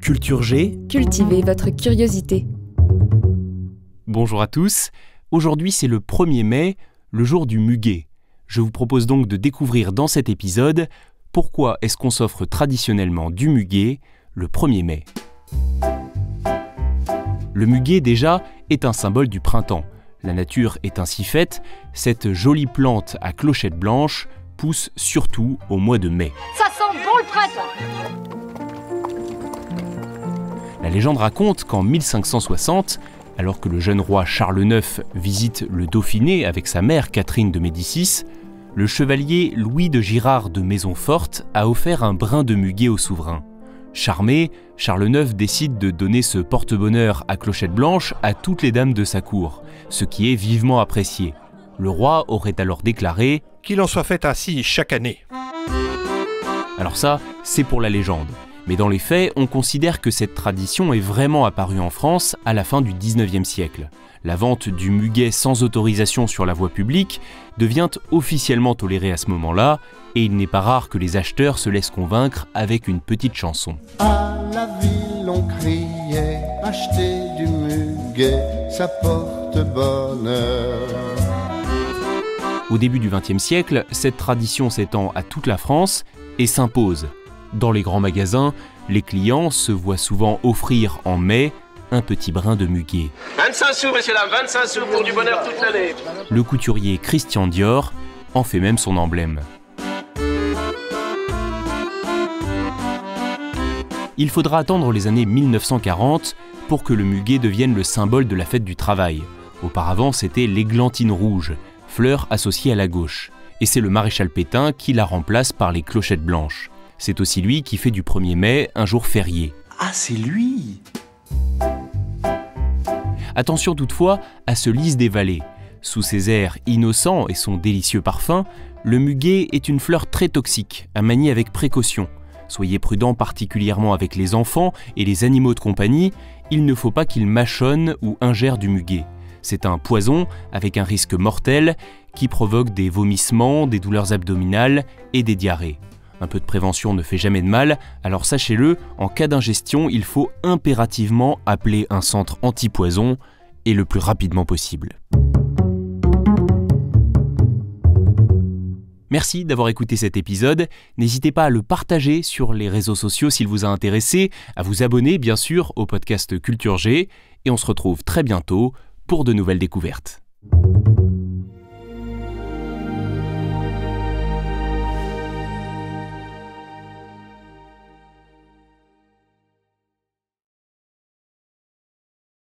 Culture G. Cultivez votre curiosité. Bonjour à tous. Aujourd'hui, c'est le 1er mai, le jour du muguet. Je vous propose donc de découvrir dans cet épisode pourquoi est-ce qu'on s'offre traditionnellement du muguet le 1er mai. Le muguet, déjà, est un symbole du printemps. La nature est ainsi faite, cette jolie plante à clochette blanche pousse surtout au mois de mai. Ça sent bon le printemps! La légende raconte qu'en 1560, alors que le jeune roi Charles IX visite le Dauphiné avec sa mère Catherine de Médicis, le chevalier Louis de Girard de Maisonforte a offert un brin de muguet au souverain. Charmé, Charles IX décide de donner ce porte-bonheur à clochette blanche à toutes les dames de sa cour, ce qui est vivement apprécié. Le roi aurait alors déclaré « Qu'il en soit fait ainsi chaque année ». Alors ça, c'est pour la légende. Mais dans les faits, on considère que cette tradition est vraiment apparue en France à la fin du 19e siècle. La vente du muguet sans autorisation sur la voie publique devient officiellement tolérée à ce moment-là, et il n'est pas rare que les acheteurs se laissent convaincre avec une petite chanson. À la ville on criait, acheter du muguet, ça porte bonheur. Au début du XXe siècle, cette tradition s'étend à toute la France et s'impose. Dans les grands magasins, les clients se voient souvent offrir en mai un petit brin de muguet. 25 sous, messieurs, dames, 25 sous pour du bonheur toute l'année. Le couturier Christian Dior en fait même son emblème. Il faudra attendre les années 1940 pour que le muguet devienne le symbole de la fête du travail. Auparavant, c'était l'églantine rouge, fleur associée à la gauche. Et c'est le maréchal Pétain qui la remplace par les clochettes blanches. C'est aussi lui qui fait du 1er mai un jour férié. Ah, c'est lui! Attention toutefois à ce lys des vallées. Sous ses airs innocents et son délicieux parfum, le muguet est une fleur très toxique, à manier avec précaution. Soyez prudents particulièrement avec les enfants et les animaux de compagnie, il ne faut pas qu'ils mâchonnent ou ingèrent du muguet. C'est un poison avec un risque mortel qui provoque des vomissements, des douleurs abdominales et des diarrhées. Un peu de prévention ne fait jamais de mal, alors sachez-le, en cas d'ingestion, il faut impérativement appeler un centre anti-poison et le plus rapidement possible. Merci d'avoir écouté cet épisode. N'hésitez pas à le partager sur les réseaux sociaux s'il vous a intéressé, à vous abonner bien sûr au podcast Culture G, et on se retrouve très bientôt pour de nouvelles découvertes.